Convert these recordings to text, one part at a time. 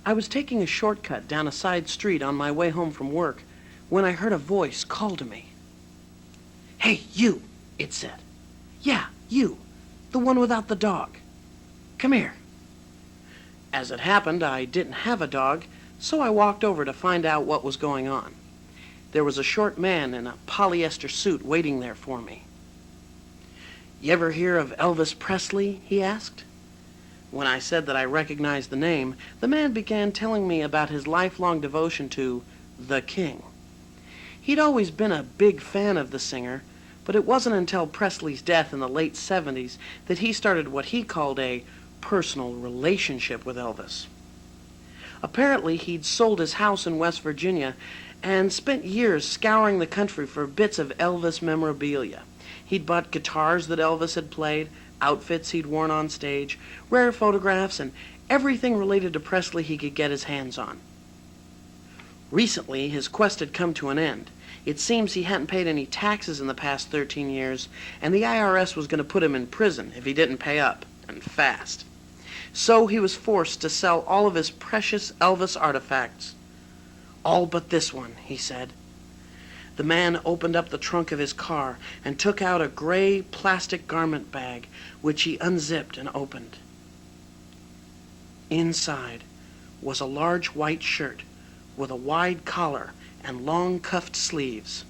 I was taking a shortcut down a side street on my way home from work when I heard a voice call to me. "Hey, you," it said. "Yeah, you, the one without the dog. Come here." As it happened, I didn't have a dog, so I walked over to find out what was going on. There was a short man in a polyester suit waiting there for me. "You ever hear of Elvis Presley?" he asked. When I said that I recognized the name, the man began telling me about his lifelong devotion to the King. He'd always been a big fan of the singer, but it wasn't until Presley's death in the late 70s that he started what he called a personal relationship with Elvis. Apparently, he'd sold his house in West Virginia and spent years scouring the country for bits of Elvis memorabilia. He'd bought guitars that Elvis had played, outfits he'd worn on stage, rare photographs, and everything related to Presley he could get his hands on. Recently, his quest had come to an end. It seems he hadn't paid any taxes in the past 13 years, and the IRS was going to put him in prison if he didn't pay up, and fast. So he was forced to sell all of his precious Elvis artifacts. "All but this one," he said. The man opened up the trunk of his car and took out a gray plastic garment bag, which he unzipped and opened. Inside was a large white shirt with a wide collar and long cuffed sleeves.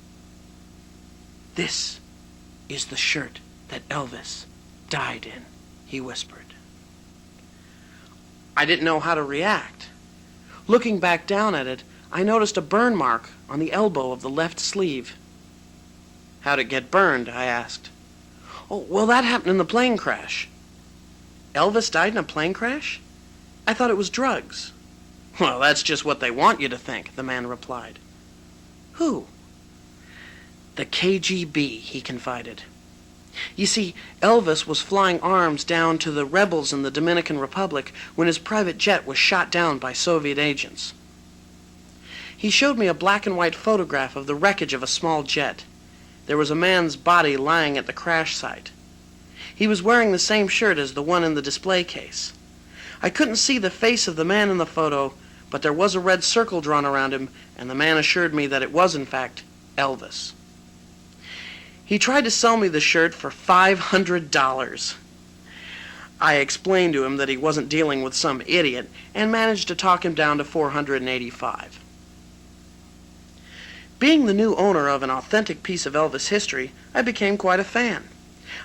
"This is the shirt that Elvis died in," he whispered. I didn't know how to react. Looking back down at it, I noticed a burn mark on the elbow of the left sleeve. "How'd it get burned?" I asked. "Oh, well, that happened in the plane crash." "Elvis died in a plane crash? I thought it was drugs." "Well, that's just what they want you to think," the man replied. "Who?" "The KGB," he confided. "You see, Elvis was flying arms down to the rebels in the Dominican Republic when his private jet was shot down by Soviet agents." He showed me a black and white photograph of the wreckage of a small jet. There was a man's body lying at the crash site. He was wearing the same shirt as the one in the display case. I couldn't see the face of the man in the photo, but there was a red circle drawn around him, and the man assured me that it was, in fact, Elvis. He tried to sell me the shirt for $500. I explained to him that he wasn't dealing with some idiot and managed to talk him down to $485. Being the new owner of an authentic piece of Elvis history, I became quite a fan.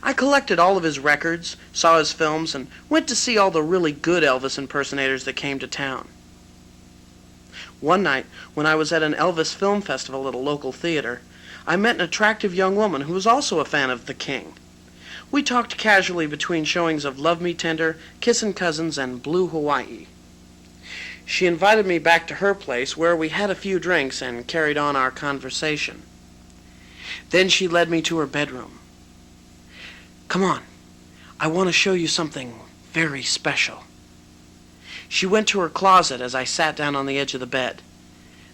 I collected all of his records, saw his films, and went to see all the really good Elvis impersonators that came to town. One night, when I was at an Elvis film festival at a local theater, I met an attractive young woman who was also a fan of the King. We talked casually between showings of Love Me Tender, Kissin' Cousins, and Blue Hawaii. She invited me back to her place, where we had a few drinks and carried on our conversation. Then she led me to her bedroom. "Come on, I want to show you something very special." She went to her closet as I sat down on the edge of the bed.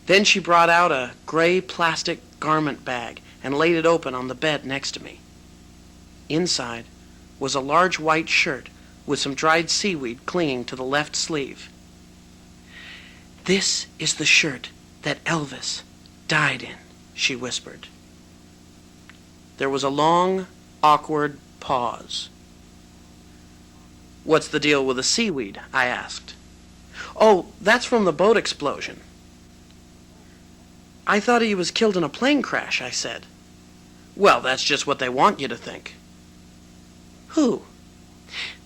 Then she brought out a gray plastic garment bag and laid it open on the bed next to me. Inside was a large white shirt with some dried seaweed clinging to the left sleeve. "This is the shirt that Elvis died in," she whispered. There was a long, awkward pause. "What's the deal with the seaweed?" I asked. "Oh, that's from the boat explosion." "I thought he was killed in a plane crash," I said. "Well, that's just what they want you to think." "Who?"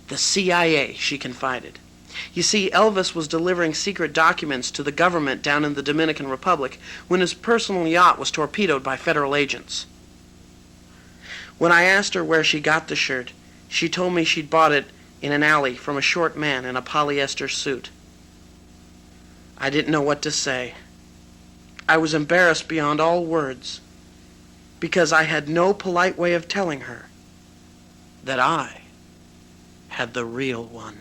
"The CIA," she confided. "You see, Elvis was delivering secret documents to the government down in the Dominican Republic when his personal yacht was torpedoed by federal agents." When I asked her where she got the shirt, she told me she'd bought it in an alley from a short man in a polyester suit. I didn't know what to say. I was embarrassed beyond all words, because I had no polite way of telling her that I had the real one.